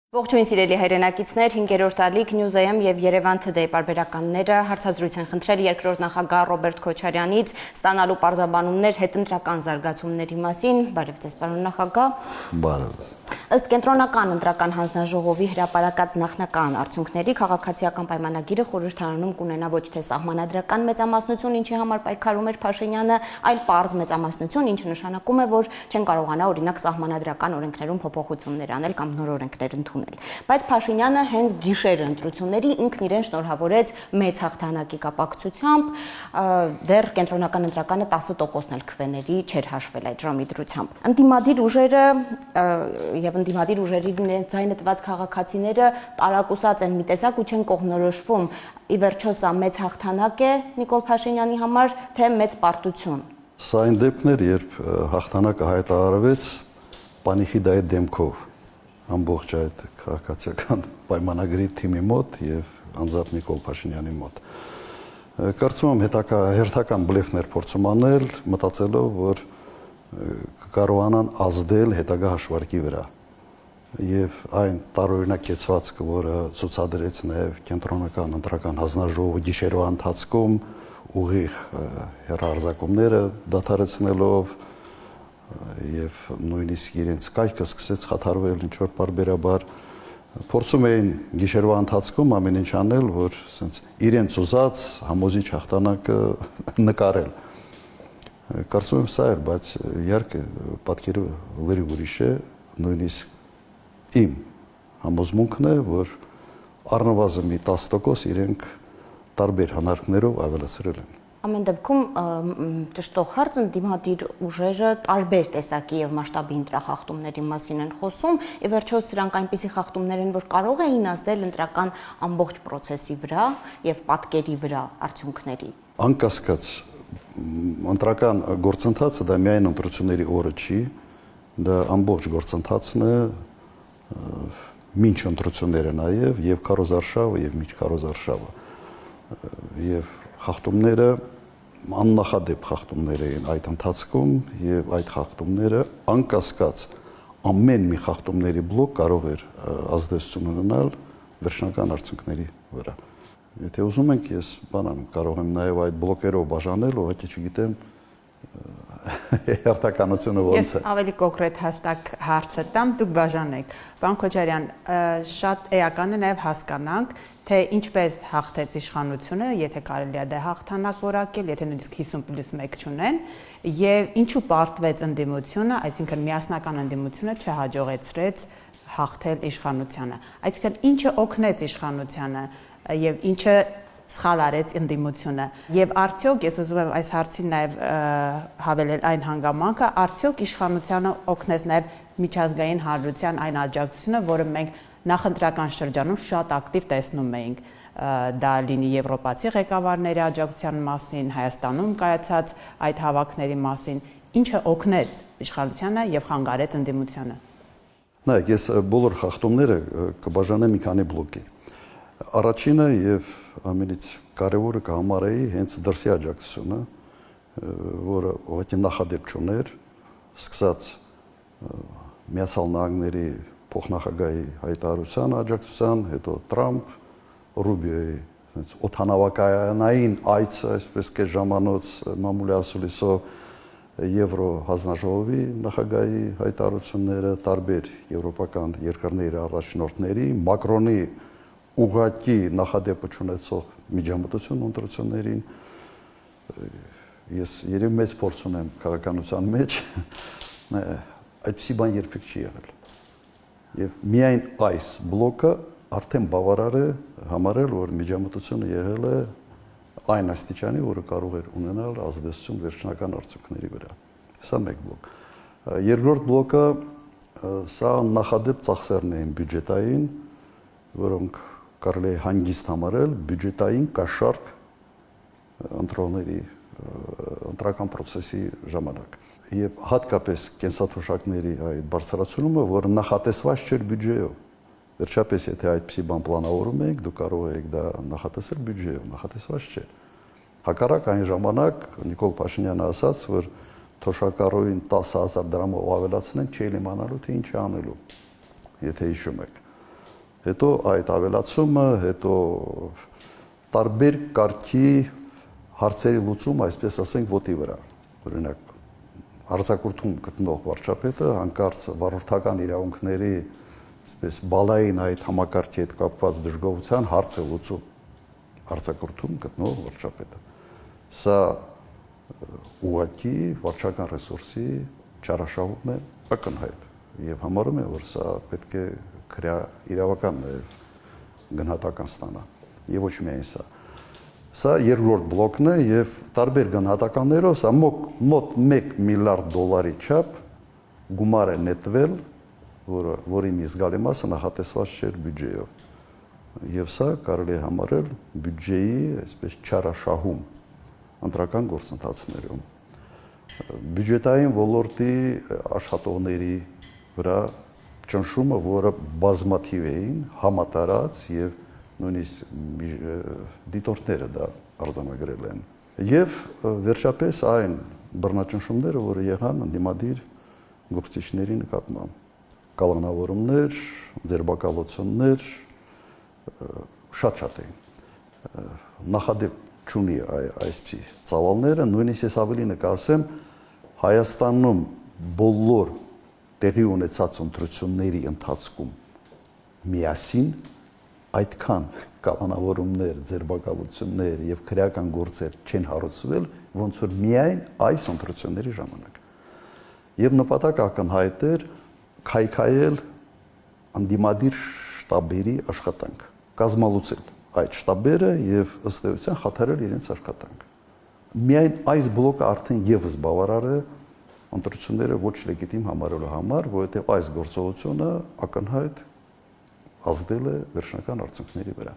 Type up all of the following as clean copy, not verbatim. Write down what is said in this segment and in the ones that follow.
Ողջույն սիրելի հայրենակիցներ, 5-րդ ալիք Նյուզայեմ եւ Երևան Today պարբերականները հարցազրույց են խնդրել երկրորդ նախագահ Ռոբերտ Քոչարյանից ստանալու պարզաբանումներ հետընտրական զարգացումների մասին։ Բարև ձեզ, պարոն նախագահ։ Բարև։ Ըստ կենտրոնական ընտրական հանձնաժողովի հրապարակած նախնական արդյունքների քաղաքացիական պայմանագիրը խորհրդարանում կունենա ոչ թե սահմանադրական մեծամասնություն, ինչի համար պայքարում էր Փաշինյանը, այլ պարզ մեծամասնություն, ինչը նշանակում է, որ չեն կարողանա օրինակ սահմանադրական օրենքներում փոփոխություններ անել կամ նոր օրենքներ ընդունել։ Բայց Փաշինյանը հենց գիշերը ընտրությունների ինքն իրեն շնորհավորեց մեծ հաղթանակի կապակցությամբ, դեռ կենտրոնական ընտրականը 10%-ն էլ քվեների չէր հաշվել այդ ժամի դրությամբ։ Ընդդիմադիր ուժերը եւ ընդդիմադիր ուժերի ձայնը տված քաղաքացիները տարակուսած են մի տեսակ ու չեն կողմնորոշվում։ Ի վերջո սա մեծ հաղթանակ է Նիկոլ Փաշինյանի համար, թե մեծ պարտություն։ Սա այն դեպքն էր, երբ հաղթանակը հայտարարվեց պանիխիդայի դեմքով ամբողջ այդ քաղաքացիական պայմանագրի թիմի մոտ եւ անձամբ Նիկոլ Փաշինյանի մոտ։ Կարծում եմ հերթական բլեֆներ փորձում անել, մտածելով, որ կկարողանան ազդել հետագա հաշվարկի վրա։ Եվ այն տարօրինակ կեցվածքը, որը ցուցադրեց նաև կենտրոնական ընտրական հանձնաժողովը գիշերվա ընթացքում ուղիղ հեռարձակումները դադարեցնելով եւ նույնիսկ իրենց կայքը սկսեց խաթարվել ինչ որ բարբերաբար փորձում էին գիշերվա ընթացքում ամեն ինչ անել, որ ասենց իրենց ուզած համոզիչ հաղթանակը նկարել։ Կարծում եմ սա էր, բայց իհարկե պատկերը լրիվ ուրիշ է, նույնիսկ իմ համոզմունքն է, որ առնվազն մի 10% իրենք տարբեր հանրակներով ավելացրել են։ Ամեն դեպքում ճշտող հարց ընդդիմադիր ուժերը տարբեր տեսակի եւ մասշտաբի ընտրախախտումների մասին են խոսում, ի վերջո սրանք այնպիսի խախտումներ են, որ կարող էին ազդել ընտրական ամբողջ process-ի վրա եւ պատկերի վրա արդյունքների։ Անկասկած ընտրական գործընթացը դա միայն ընտրությունների օրը չի, դա ամբողջ գործընթացն է մինչ ընտրությունները նաև եւ քարոզարշավը եւ միջ քարոզարշավը եւ խախտումները աննախադեպ խախտումներ էին այդ ընթացքում եւ այդ խախտումները անկասկած ամեն մի խախտումների բլոկ կարող էր ազդեցություն ունենալ վերջնական արդյունքների վրա։ Եթե ուզում ենք, ես կարող եմ նաև այդ բլոկերով բաժանել, ուղղակի չգիտեմ հերթականությունը ոնց է։ Ես ավելի կոնկրետ հստակ հարցը տամ, դուք բաժանեք։ Պարոն Քոչարյան, շատ էական է նաև հասկանանք, թե ինչպես հաղթեց իշխանությունը, եթե կարելի է դա հաղթանակ որակել, եթե նույնիսկ 50+1 չունեն, եւ ինչու պարտվեց ընդդիմությունը, այսինքն միասնական ընդդիմությունը չհաջողեցրեց հաղթել իշխանությանը։ Այսինքն ինչը օգնեց իշխանությանը եւ ինչը սխալ արեց ընդդիմությունը եւ արդյոք ես ուզում եմ այս հարցին նաեւ հավելել այն հանգամանքը արդյոք իշխանությանը օգնեց նաեւ միջազգային հանրության այն աջակցությունը, որը մենք նախընտրական շրջանում շատ ակտիվ տեսնում էինք, դա լինի եվրոպացի ղեկավարների աջակցության մասին, Հայաստանում կայացած այդ հավաքների մասին, ինչը օգնեց իշխանությանը եւ խանգարեց ընդդիմությանը։ Նայեք, ես բոլոր խախտումները կբաժանեմ մի քանի բլոկի։ Առաջինը եւ ամենից կարևորը կհամարեի հենց դրսի աջակցությունը, որը ուղղակի նախադեպ չուներ, սկսած Միացյալ Նահանգների փոխնախագահի հայտարարության աջակցության, հետո Տրամփ, Ռուբիոյի հենց օդանավակայանային այցը, այսպես կես ժամանոց մամուլի ասուլիսով Եվրո հանձնաժողովի նախագահի հայտարարությունները, տարբեր եվրոպական երկրների առաջնորդների, Մակրոնի ուղղակի նախադեպը չունեցող միջամտություն ընտրություններին, ես երևի մեծ փորձ ունեմ քաղաքականության մեջ, այդպիսի բան երբեք չի եղել։ Եվ միայն այս բլոկը արդեն բավարար է համարել, որ միջամտությունը եղել է այն աստիճանի, որը կարող էր ունենալ ազդեցություն վերջնական արդյունքների վրա։ Սա մեկ բլոկ։ Երկրորդ բլոկը սա նախադեպ ծախսերն էին բյուջետային, որոնք կարելի է հանգիստ համարել բյուջետային կաշառք ընտրողների ընտրական process-ի ժամանակ։ Եվ հատկապես կենսաթոշակների այդ բարձրացումը, որը նախատեսված չէր բյուջեով։ Վերջապես, եթե այդպիսի բան պլանավորում եք, դուք կարող եք դա նախատեսել բյուջեով, նախատեսված չէ։ Հակառակ այն ժամանակ Նիկոլ Փաշինյանը ասաց, որ թոշակառուին 10,000 դրամով ավելացնեն, չէի իմանալու թե ինչ անելու, եթե հիշում եք։ Հետո այդ ավելացումը, հետո տարբեր կարգի հարցերի լուծում, այսպես ասենք, ոտի վրա։ Օրինակ, արձակուրդում գտնող վարչապետը հանկարծ վարորդական իրավունքների այսպես բալային այդ համակարգի հետ կապված դժգոհության հարց է լուծում արձակուրդում գտնող վարչապետը։ Սա ուղղակի վարչական ռեսուրսի չարաշահում է ակնհայտ եւ համարում է, որ սա պետք է քրեա իրավական նաեւ գնահատական ստանա եւ ոչ միայն սա։ Սա երկրորդ բլոկն է եւ տարբեր գնահատականներով սա մոտ 1 միլիարդ դոլարի չափ գումար է նետվել, որի մի զգալի մասը նախատեսված չէր բյուջեով։ Եվ սա կարելի է համարել բյուջեի այսպես չարաշահում ընտրական գործընթացներում։ Բյուջետային ոլորտի աշխատողների վրա ճնշումը, որը բազմաթիվ էին, համատարած եւ նույնիսկ դիտորդները դա արձանագրել են։ Եվ վերջապես այն բռնաճնշումները, որը եղան ընդդիմադիր գործիչների նկատմամբ, կալանավորումներ, ձերբակալություններ շատ էին։ Նախադեպ չունի այսպիսի ծավալները, նույնիսկ ես ավելին կասեմ, Հայաստանում բոլոր տեղի ունեցած ընտրությունների ընթացքում միասին այդքան կալանավորումներ, ձերբակալություններ եւ քրեական գործեր չեն հարուցվել, ոնց որ միայն այս ընտրությունների ժամանակ։ Եվ նպատակ ակնհայտ էր քայքայել անդիմադիր շտաբերի աշխատանք, կազմալուծել այդ շտաբերը եւ ըստ էության խաթարել իրենց աշխատանքը։ Միայն այս բլոկը արդեն եւս բավարար է ընտրությունները ոչ լեգիտիմ համարելու համար, որովհետեւ այս գործողությունը ակնհայտ ազդել է վերջնական արդյունքների վրա։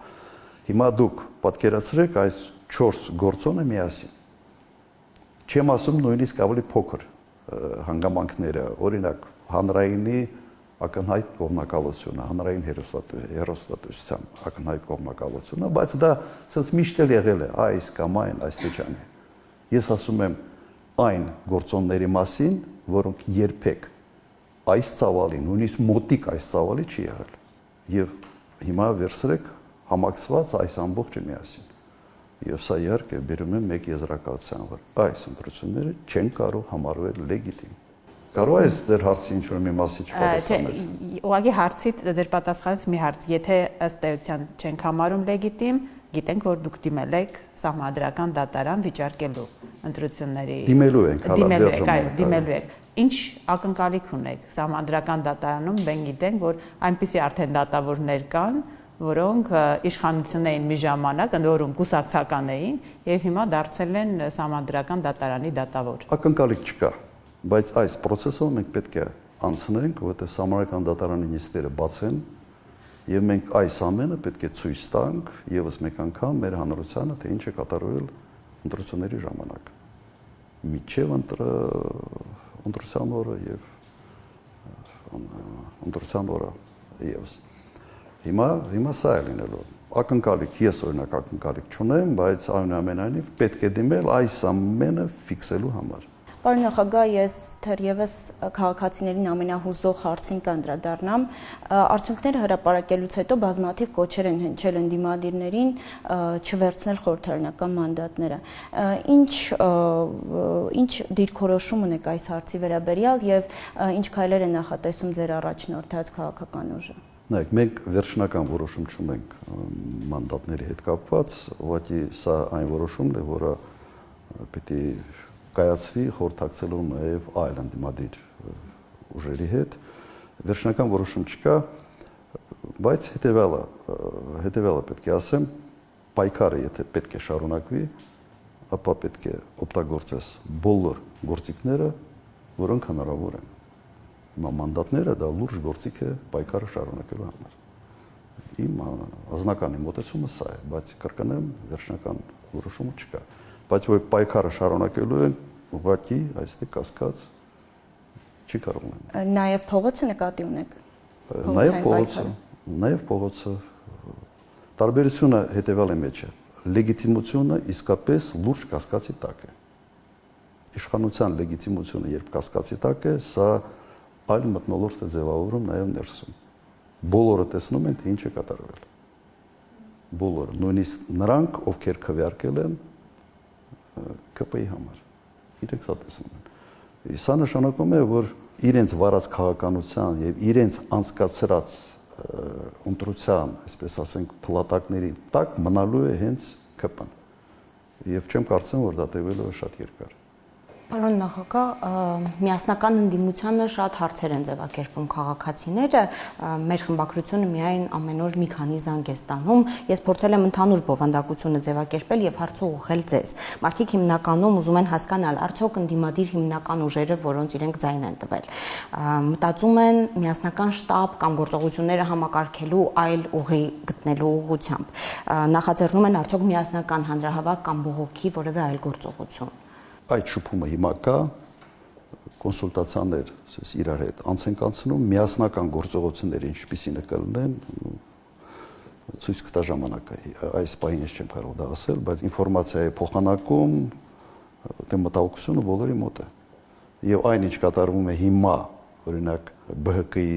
Հիմա դուք պատկերացրեք այս 4 գործոնը միասին։ Չեմ ասում նույնիսկ ավելի փոքր հանգամանքները, օրինակ հանրայինի ակնհայտ կողմնակալությունը, հանրային հեռուստատեսության ակնհայտ կողմնակալությունը, բայց դա ասես միշտ էլ եղել է այս կամ այն աստիճանի։ Ես ասում եմ այն գործոնների մասին, որոնք երբեք այս ծավալի, նույնիսկ մոտիկ այս ծավալի չի եղել։ Եվ հիմա վերցրեք համակցված այս ամբողջը միասին։ Եվ սա իհարկե բերում է մեկ եզրակացության, որ այս ընտրությունները չեն կարող համարվել լեգիտիմ։ Կարող է ձեր հարցի ինչ-որ մի մասի չպատասխանել։ Ուղղակի հարցի ձեր պատասխանից մի հարց, եթե ըստ էության չենք համարում լեգիտիմ, գիտենք, որ դուք դիմել եք սահմանադրական դատարան վիճարկելու ընտրությունների։ Դիմելու ենք, դիմելու եք։ Ինչ ակնկալիք ունեք սահմանադրական դատարանում, մենք գիտենք, որ այնպիսի արդեն դատավորներ կան, որոնք իշխանություն էին մի ժամանակ, ընդ որում կուսակցական էին, եւ հիմա դարձել են սահմանադրական դատարանի դատավոր։ Ակնկալիք չկա, բայց այս process-ով մենք պետք է անցնենք, որովհետեւ սահմանադրական դատարանի նիստերը բաց են, եւ մենք այս ամենը պետք է ցույց տանք եւս մեկ անգամ մեր հանրությանը, թե ինչ է կատարվել ընտրությունների ժամանակ։ Միջև ընտրության օրը եւ ընտրության օրը եւս։ Հիմա սա է լինելու։ Ակնկալիք, ես օրինակ ակնկալիք չունեմ, բայց այնուամենայնիվ պետք է դիմել այս ամենը ֆիքսելու համար։ Պարոն նախագահ, ես թերևս քաղաքացիներին ամենահուզող հարցին կանդրադառնամ։ Արդյունքները հրապարակելուց հետո բազմաթիվ կոչեր են հնչել ընդդիմադիրներին չվերցնել խորհրդարանական մանդատները։ Ինչ դիրքորոշում ունեք այս հարցի վերաբերյալ եւ ինչ քայլեր է նախատեսում ձեր առաջնորդած քաղաքական ուժը։ Նայեք, մենք վերջնական որոշում չունենք մանդատների հետ կապված, ուղղակի սա այն որոշումն է, որը պետք է կայացվի խորհրդակցելով նաև այլ ընդդիմադիր ուժերի հետ։ Վերջնական որոշում չկա, բայց հետևյալը պետք է ասեմ, պայքարը եթե պետք է շարունակվի, ապա պետք է օգտագործես բոլոր գործիքները, որոնք հնարավոր են։ Հիմա մանդատները դա լուրջ գործիք է պայքարը շարունակելու համար։ Իմ անձնական մոտեցումը սա է, բայց կրկնեմ, վերջնական որոշումը չկա։ Բայց որ պայքարը շարունակելու են, ուղղակի այստեղ կասկած չի կարող ունենալ։ Նաև փողոցը նկատի ունեք։ Նաև փողոցը տարբերությունը հետևյալի մեջ է։ Լեգիտիմությունը իսկապես լուրջ կասկածի տակ է։ Իշխանության լեգիտիմությունը երբ կասկածի տակ է, սա այլ մթնոլորտ է ձևավորում նաև ներսում։ բոլորը տեսնում են, թե ինչ է կատարվել։ Բոլորը, նույնիսկ նրանք, ովքեր քվեարկել են ԿՊ-ի համար, իրենք սա տեսնում են։ Սա նշանակում է, որ իրենց վարած քաղաքականության եւ իրենց անցկացրած ընտրության, այսպես ասենք, փլատակների տակ մնալու է հենց ԿՊ-ն։ Եվ չեմ կարծում, որ դա տևելու է շատ երկար։ Պարոն նախագահ, միասնական ընդդիմությանը շատ հարցեր են ձևակերպում քաղաքացիները, մեր խմբակրությունը միայն ամեն օր մի քանի զանգ է ստանում։ Ես փորձել եմ ընդհանուր բովանդակությունը ձևակերպել եւ հարցը ուղղել ձեզ։ Մարդիկ հիմնականում ուզում են հասկանալ, արդյոք ընդդիմադիր հիմնական ուժերը, որոնց իրենք ձայն են տվել, մտածում են միասնական շտաբ կամ գործողությունները համակարգելու այլ ուղի գտնելու ուղղությամբ։ Նախաձեռնում են արդյոք միասնական հանրահավաք կամ բողոքի որևէ այլ գործողություն։ Այդ շփումը հիմա կա, կոնսուլտացիաներ իրար հետ անց են կանցնում, միասնական գործողությունները ինչպիսին է կլինեն, ցույց կտա ժամանակը։ Այս պահին ես չեմ կարող դա ասել, բայց ինֆորմացիայի փոխանակում դե մտահոգությունը բոլորի մոտ է։ Եվ այն ինչ կատարվում է հիմա, օրինակ ԲՀԿ-ի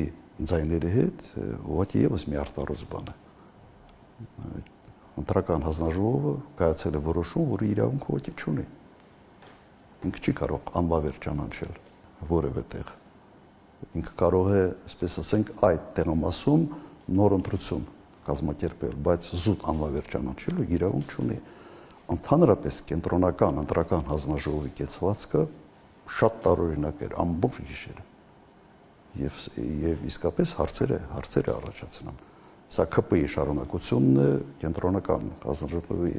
ձայների հետ, ուղղակի եւս մի արտարոց բան է։ Ընտրական հանձնաժողովը կայացել է որոշում, որը իրավունք ուղղակի չունի։ Ինքը չի կարող անվավեր ճանաչել որևէ տեղ։ Ինքը կարող է, այսպես ասենք, այդ տեղամասում նոր ընտրություն կազմակերպել, բայց զուտ անվավեր ճանաչելու իրավունք չունի։ Ընդհանրապես կենտրոնական ընտրական հանձնաժողովի կեցվածքը շատ տարօրինակ էր ամբողջ գիշերը։ Եվ իսկապես հարցեր է առաջացնում։ Սա ԿՊ-ի շարունակությունն է, կենտրոնական հանձնաժողովի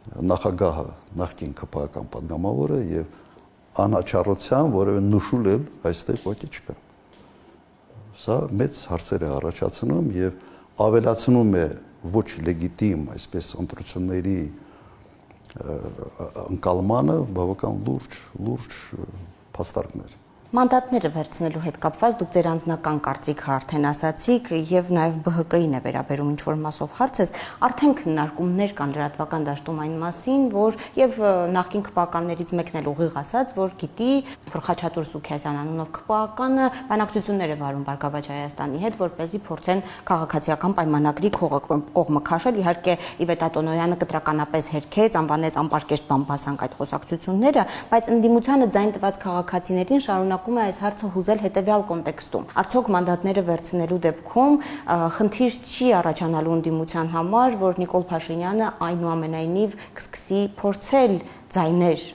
նախագահը, նախկին ԿՊ-ական պատգամավորը եւ անաչառության որևէ նշուլ էլ այստեղ ոչինչ չկա։ Սա մեծ հարցեր է առաջացնում եւ ավելացնում է ոչ լեգիտիմ, այսպես ընտրությունների ընկալմանը բավական լուրջ փաստարկներ։ Մանդատները վերցնելու հետ կապված դուք ձեր անձնական կարծիքը արդեն ասացիք եւ նաեւ ԲՀԿ-ին է վերաբերում ինչ որ մասով հարցս, արդեն քննարկումներ կան լրատվական դաշտում այն մասին, որ եւ նախկին ԿՊԱ-ականներից մեկն էլ ուղիղ ասաց, որ գիտի, որ Խաչատուր Սուքիասյան անունով ԿՊԱ-ականը բանակցություններ է վարում Բարգավաճ Հայաստանի հետ, որպեսզի փորձեն քաղաքացիական պայմանագրի կողմը քաշել, իհարկե Իվետա Տոնոյանը կտրականապես հերքեց, անվանեց անպարկեշտ բամբասանք այդ խոսակցությունները, բայց ընդդիմությանը ձայն տված քաղաքացիներին շարունակ է այս հարցը հուզել հետևյալ կոնտեքստում։ Արդյոք մանդատները վերցնելու դեպքում խնդիր չի առաջանալու ընդդիմության համար, որ Նիկոլ Փաշինյանը այնուամենայնիվ կսկսի փորձել ձայներ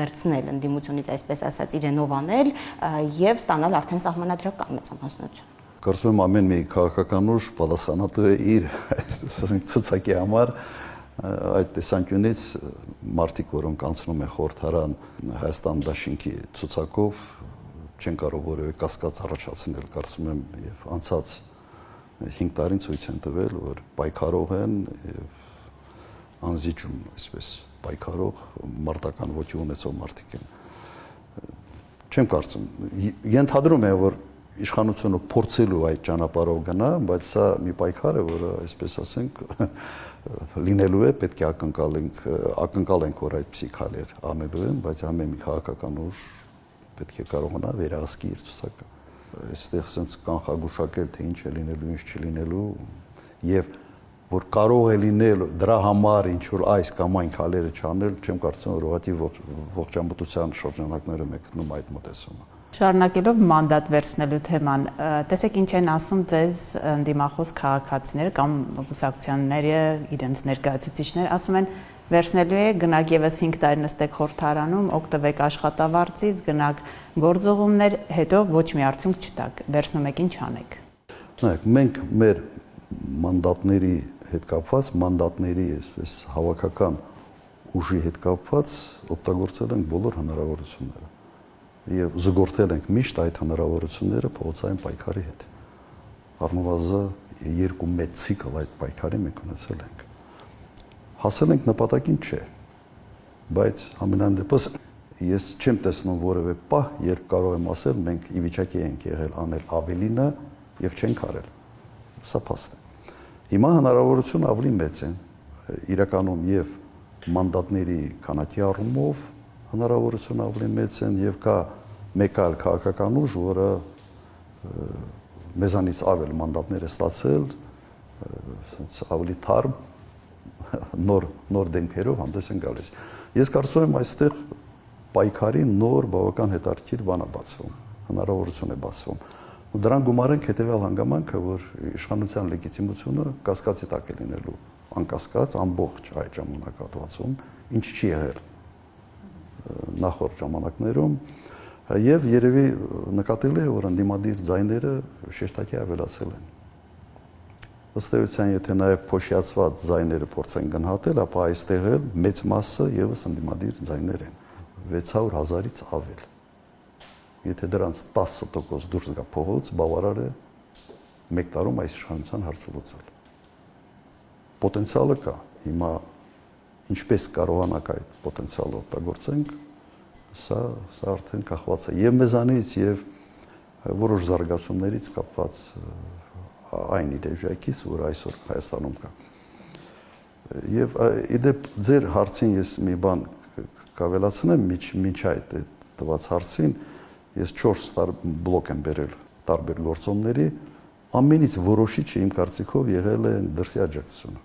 վերցնել ընդդիմությունից, այսպես ասած, իրենով անել եւ ստանալ արդեն սահմանադրական մեծամասնություն։ Կարծում եմ ամեն մի քաղաքական ուժ պատասխանատու է իր, այսպես ասենք, ցուցակի համար։ Այդ տեսանկյունից մարդիկ, որոնք անցնում են խորհրդարան Հայաստան դաշինքի ցուցակով, չեն կարող որևէ կասկած առաջացնել, կարծում եմ, եւ անցած 5 տարին ցույց են տվել, որ պայքարող են եւ անզիջում, այսպես պայքարող մարտական ոգի ունեցող մարդիկ են։ Չեմ կարծում, ենթադրում եմ, որ իշխանությունը փորձելու այդ ճանապարհով գնա, բայց սա մի պայքար է, որը, այսպես ասենք, լինելու է, պետք է ակնկալենք, որ այդպիսի քայլեր անելու են, բայց ամեն մի քաղաքական ուժ պետք է կարողանա վերահսկի իր ցուցակը։ Այստեղ sense կանխագուշակել, թե ինչ է լինելու, ինչ չի լինելու, եւ որ կարող է լինել դրա համար ինչ որ այս կամ այն քայլերը չանել, չեմ կարծում, որ ուղղակի ողջամտության շրջանակները մեկնում այդ մոտեցումը։ Շարունակելով մանդատ վերցնելու թեման, տեսեք ինչ են ասում ձեզ ընդդիմախոս քաղաքացիները կամ կուսակցությունները, իրենց ներկայացուցիչներ, ասում են վերցնելու է գնաք եւս 5 տարի նստեք խորհրդարանում, օգտվեք աշխատավարձից, գնաք գործողումներ, հետո ոչ մի արդյունք չտաք, վերցնում եք ինչ անեք։ Նայեք, մենք մեր մանդատների հետ կապված, մանդատների այսպես հավաքական ուժի հետ կապված օգտագործել ենք բոլոր հնարավորությունները։ Եվ զուգորդել ենք միշտ այդ հնարավորությունները փողոցային պայքարի հետ։ Առնվազն 2 մեծ ցիկլ այդ պայքարի մենք ունեցել ենք։ Հասել ենք նպատակին չէ, բայց ամենայն դեպս ես չեմ տեսնում որևէ պահ, երբ կարող եմ ասել մենք ի վիճակի ենք եղել անել ավելինը եւ չենք արել։ Սա փաստ է։ Հիմա հնարավորությունը ավելի մեծ է իրականում եւ մանդատների քանակի առումով հնարավորությունը ավելի մեծ են եւ կա մեկ այլ քաղաքական ուժ, որը մեզանից ավել մանդատներ է ստացել, ասենց ավելի թարմ նոր դեմքերով հանդես են գալիս։ Ես կարծում եմ այստեղ պայքարի նոր բավական հետաքրքիր բան է բացվում, հնարավորություն է բացվում։ Ու դրան գումարենք հետևյալ հանգամանքը, որ իշխանության լեգիտիմությունը կասկածի տակ է լինելու, անկասկած ամբողջ այդ ժամանակահատվածում, ինչ չի եղել նախորդ ժամանակներում, եւ երևի նկատելի է, որ ընդդիմադիր ձայները շեշտակի ավելացել են։ Ըստ էության, եթե նաեւ փոշիացված ձայները փորձեն գնահատել, ապա այստեղ էլ մեծ մասը եւս ընդդիմադիր ձայներ են, 600,000-ից ավել։ Եթե դրանց 10% դուրս գա փողոց, բավարար է մեկ տարում այս իշխանության հարցը լուծել։ Պոտենցիալը կա։ Հիմա ինչպես կարողանանք այդ պոտենցիալը օգտագործենք, սա արդեն կախված է եւ մեզանից եւ որոշ զարգացումներից կապված այն իդեալիայից, որ այսօր Հայաստանում կա։ Եվ իդեպ ձեր հարցին ես մի բան կավելացնեմ, միջ այդ տված հարցին ես 4 բլոկ եմ բերել տարբեր գործոնների, ամենից որոշիչը իմ կարծիքով եղել է դրսի աջակցությունը։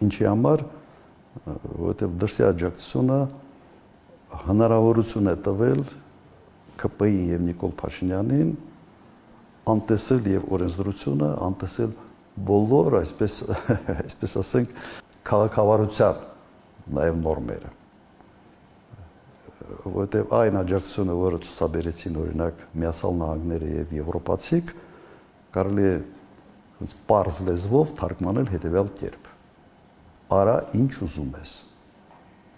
Ինչի համար, որովհետև դրսի աջակցությունը հնարավորություն է տվել ԿՊ-ին եւ Նիկոլ Փաշինյանին անտեսել եւ օրենսդրությունը, անտեսել բոլոր, այսպես ասենք, քաղաքավարության նաեւ նորմերը։ Որովհետև այն աջակցությունը, որը ցուցաբերեցին օրինակ Միացյալ Նահանգները եւ եվրոպացիք, կարելի է պարզ լեզվով թարգմանել հետեւյալ կերպ. Արա ինչ ուզում ես։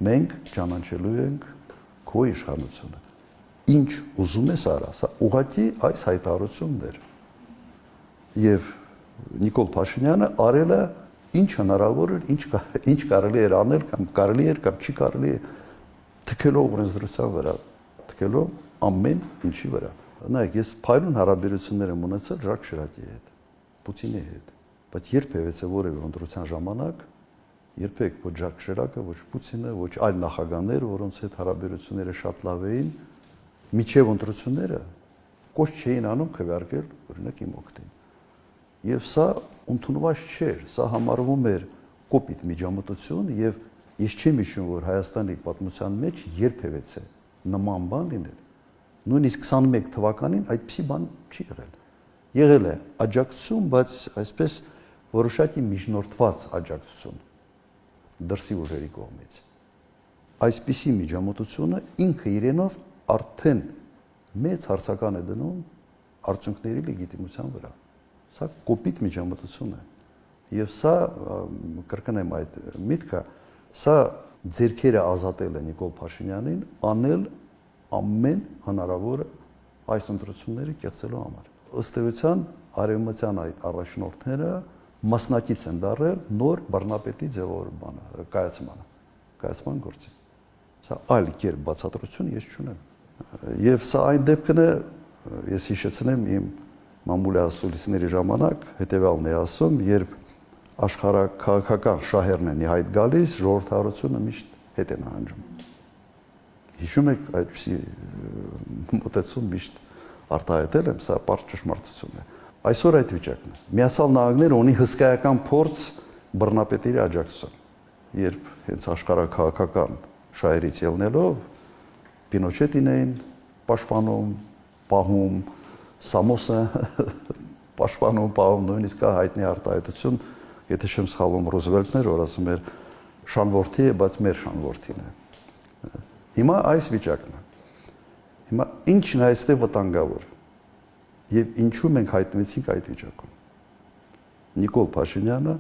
Մենք ճանաչելու ենք քո իշխանությունը։ Ինչ ուզում ես արա, սա ուղղակի այս հայտարարությունն էր։ Եվ Նիկոլ Փաշինյանը արել է ինչ հնարավոր էր, ինչ կարելի էր անել, կամ կարելի էր, կամ չի կարելի է թքելով օրենսդրության վրա, թքելով ամեն ինչի վրա։ Նայեք, ես փայլուն հարաբերություններ եմ ունեցել Ժակ Շիրակի հետ, Պուտինի հետ, բայց երբևէ որևէ ընտրության ժամանակ երբեք ոչ Ժակ Շիրակը, ոչ Պուտինը, ոչ այլ նախագահներ, որոնց հետ հարաբերությունները շատ լավ էին, միջև ընտրությունները կոչ չէին անում քվեարկել օրինակ իմ օգտին։ Եվ սա ընդունված չէր, սա համարվում էր կոպիտ միջամտություն եւ ես չեմ հիշում, որ Հայաստանի պատմության մեջ երբևէ նման բան լինել։ Նույնիսկ 21 թվականին այդպիսի բան չի եղել։ Եղել է աջակցություն, բայց այսպես որոշակի միջնորդված աջակցություն դրսի ուժերի կողմից։ Այսպիսի միջամտությունը ինքը իրենով արդեն մեծ հարցական է դնում արդյունքների լեգիտիմության վրա։ Սա կոպիտ միջամտություն է։ Եվ սա կրկնեմ այդ միտքը, սա ձեռքերը ազատել է Նիկոլ Փաշինյանին անել ամեն հնարավորը այս ընտրությունները կեղծելու համար։ Ըստ էության արևմտյան այդ առաջնորդները մասնակից են դառել նոր բռնապետի ձևավորմանը, կայացման գործին։ Սա այլ կերպ բացատրություն ես չունեմ։ Եվ սա այն դեպքն է, ես հիշեցնեմ իմ մամուլի ասուլիսների ժամանակ հետևյալն է ասում, երբ աշխարհաքաղաքական շահերն են ի հայտ գալիս, ժողովրդավարությունը միշտ հետ է նահանջում։ Հիշում եք այդպիսի մոտեցում միշտ արտահայտել եմ, սա պարզ ճշմարտություն է։ Այսօր այդ վիճակն է։ Միացյալ Նահանգները ունի հսկայական փորձ բռնապետերի աջակցության, երբ հենց աշխարհաքաղաքական շահերից ելնելով Պինոչետին էին պաշտպանում, պահում, Սամոսը պաշտպանում, պահում, նույնիսկ կա հայտնի արտահայտություն, եթե չեմ սխալվում Ռուզվելտն էր, որ ասում էր շանորդի է, բայց մեր շանորդին է։ Հիմա այս վիճակն է։ Հիմա ինչն է այստեղ վտանգավոր եւ ինչու մենք հայտնվեցինք այդ վիճակում։ Նիկոլ Փաշինյանը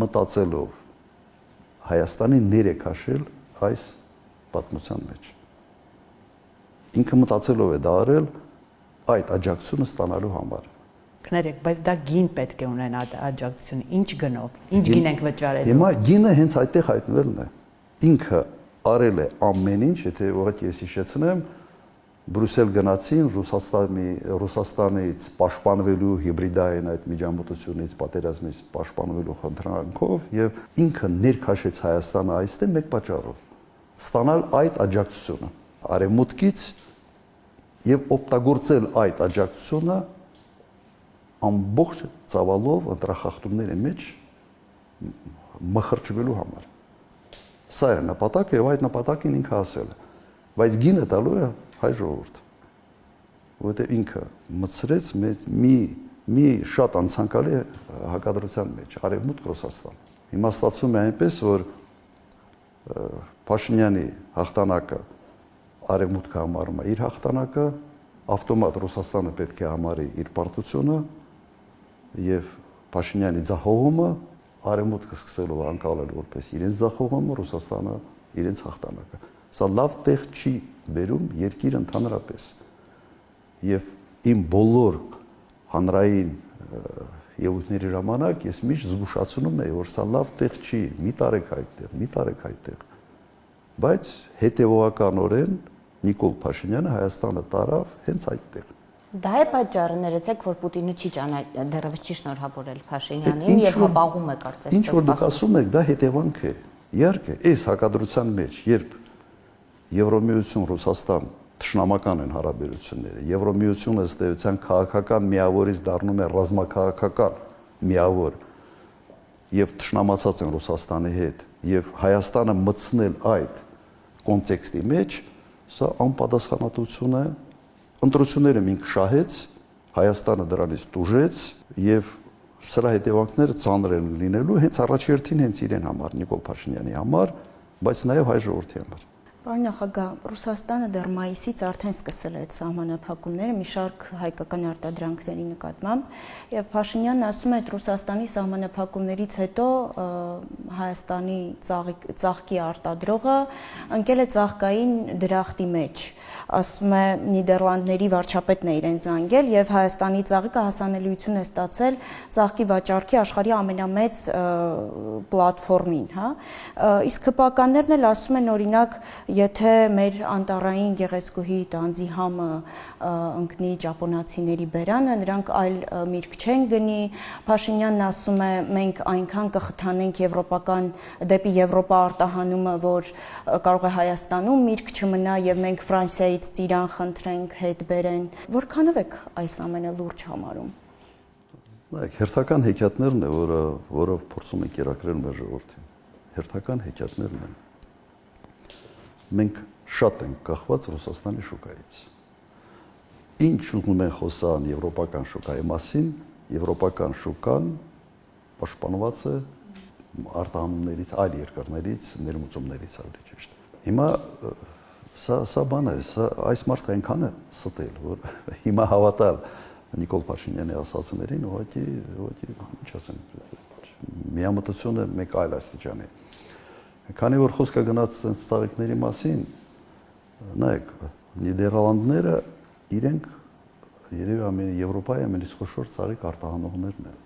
մտածելով Հայաստանի ներեքաշել այս պատմության մեջ։ Ինքը մտածելով է դա արել այդ աջակցությունը ստանալու համար։ Կներեք, բայց դա գին պետք է ունենա աջակցությունը, ինչ գնով, ինչ գին ենք վճարելու։ Հիմա գինը հենց այդտեղ հայտնվելն է։ Ինքը արել է ամեն ինչ, եթե ուղղակի ես հիշեցնեմ, Բրյուսել գնացին Ռուսաստանից պաշտպանվելու հիբրիդային այդ միջամտությունից, պատերազմից պաշտպանվելու խնդրանքով եւ ինքը ներքաշեց Հայաստանը այստեղ մեկ պատճառով՝ ստանալ այդ աջակցությունը արևմուտքից եւ օգտագործել այդ աջակցությունը ամբողջ ծավալով ընտրախախտումների մեջ մխրճվելու համար։ Սա է նպատակը եւ այդ նպատակին ինքը ասել է։ Բայց գինը տալու է հայ ժողովուրդ։ Որտեղ ինքը մցրեց մի շատ անցանկալի հակադրության մեջ Արևմուտք Ռուսաստան։ Հիմա ստացվում է այնպես, որ Փաշինյանի հաղթանակը Արևմուտքը համարում է իր հաղթանակը, ավտոմատ Ռուսաստանը պետք է համարի իր պարտությունը եւ Փաշինյանի ձախողումը Արևմուտքը սկսելով անցալել որպես իրենց ձախողումը, Ռուսաստանը իրենց հաղթանակը։ Սա լավ տեղ չի բերում երկիրը ընդհանրապես։ Եվ իմ բոլոր հանրային ելույթների ժամանակ ես միշտ զգուշացնում եմ, որ սա լավ տեղ չի, մի տարեք այդտեղ։ Բայց հետևողականորեն Նիկոլ Փաշինյանը Հայաստանը տարավ հենց այդտեղ։ Դա է պատճառը, ներեցեք, որ Պուտինը չի դեռևս չի շնորհավորել Փաշինյանին եւ հապաղում է կարծես։ Ինչ որ դուք ասում եք, դա հետևանք է։ Իհարկե, այս հակադրության մեջ, երբ Եվրոմիություն Ռուսաստան թշնամական են հարաբերությունները, Եվրոմիությունը ըստ էության քաղաքական միավորից դառնում է ռազմաքաղաքական միավոր եւ թշնամացած են Ռուսաստանի հետ եւ Հայաստանը մտցնել այդ կոնտեքստի մեջ, սա անպատասխանատվություն է։ Ընտրությունները ինքը շահեց, Հայաստանը դրանից տուժեց եւ սրա հետևանքները ծանր են լինելու հենց առաջերտին հենց իրեն համար, Նիկոլ Փաշինյանի համար, բայց նաեւ հայ ժողովրդի համար։ Պարոն նախագահ, Ռուսաստանը դեռ մայիսից արդեն սկսել է այդ սահմանափակումները մի շարք հայկական արտադրանքների նկատմամբ եւ Փաշինյանն ասում է, ότι Ռուսաստանի սահմանափակումներից հետո Հայաստանի ծաղկի արտադրողը ընկել է ծաղկային դրախտի մեջ։ Ասում է Նիդերլանդների վարչապետն է իրեն զանգել եւ Հայաստանի ծաղիկը հասանելիություն է ստացել ծաղկի վաճառքի աշխարհի ամենամեծ պլատֆորմին, հա։ Իսկ հպականներն էլ ասում են, օրինակ, եթե մեր անտառային գեղեցկուհի տանձի համը ընկնի ճապոնացիների բերանը, նրանք այլ միրգ չեն գնի։ Փաշինյանն ասում է, մենք այնքան կխթանենք դեպի Եվրոպա արտահանումը, որ կարող է Հայաստանում միրգ չմնա եւ մենք Ֆրանսիայից ծիրան խնդրենք հետ բերեն։ Որքանով եք այս ամենը լուրջ համարում։ Նայեք, հերթական հեքիաթներն է, որով փորձում ենք կերակրել մեր ժողովրդին։ Հերթական հեքիաթներն են։ Մենք շատ ենք կախված Ռուսաստանի շուկայից։ Ինչ ուզում են խոսան եվրոպական շուկայի մասին, եվրոպական շուկան պաշտպանված է արտահանումներից, այլ երկրներից, ներմուծումներից ավելի ճիշտ։ Հիմա սա բան է, այս մարդը այնքան է ստել, որ հիմա հավատալ Նիկոլ Փաշինյանի ասածներին, ուղղակի ինչ ասեմ, միամտությունը մեկ այլ աստիճան է։ Քանի որ խոսքը գնաց այս ծաղիկների մասին, նայեք, Նիդերլանդները իրենք երևի Եվրոպայի ամենից խոշոր ծաղիկ արտահանողներն են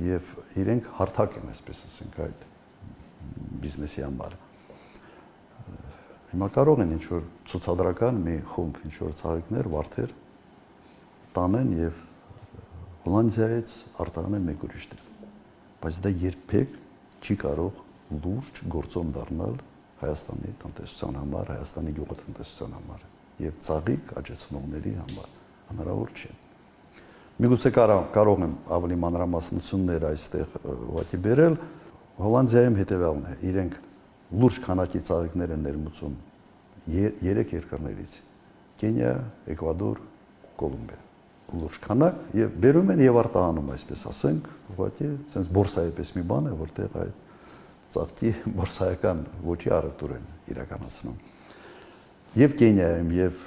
եւ իրենք հարթակ են, այսպես ասենք, այդ բիզնեսի համար։ Հիմա կարող են ինչ որ ցուցադրական մի խումբ ինչ որ ծաղիկներ, վարդեր տանեն եւ Հոլանդիայից արտահանեն մեկ ուրիշ տեղ։ Բայց դա երբեք չի կարող լուրջ գործոն դառնալ Հայաստանի տնտեսության համար, Հայաստանի գյուղատնտեսության համար եւ ծաղիկ աճեցնողների համար հնարավոր չէ։ Միգուցե կարող եմ ավելի մանրամասնություններ այստեղ ուղղակի բերել, Հոլանդիայում հետեւյալն է, իրենք լուրջ քանակի ծաղիկներ են ներմուծում 3 երկրներից՝ Կենիա, Էկվադոր, Կոլումբիա։ Լուրջ քանակ եւ բերում են եւ արտահանում, այսպես ասենք, ուղղակի sense բորսայի պես մի բան է, որտեղ այդ ծաղկի բորսայական ոճի առևտուր են իրականացնում։ Եվ Կենիայում եւ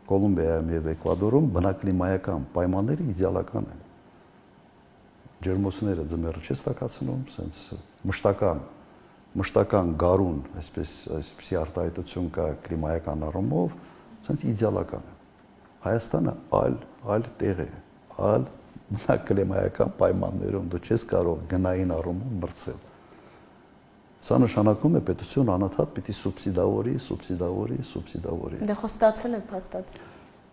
Կոլումբիայում եւ Էկվադորում բնակլիմայական պայմանները իդեալական են։ Ջերմոցները ձմեռը չի ստակացնում, sense մշտական գարուն, այսպեսի արտահայտություն կա կլիմայական առումով, sense իդեալական է։ Հայաստանը այլ տեղ է, այլ կլիմայական պայմաններում դու չես կարող գնային առումով մրցել։ Սա նշանակում է պետություն անընդհատ պիտի սուբսիդավորի։ Դե խոստացել եք փաստացի։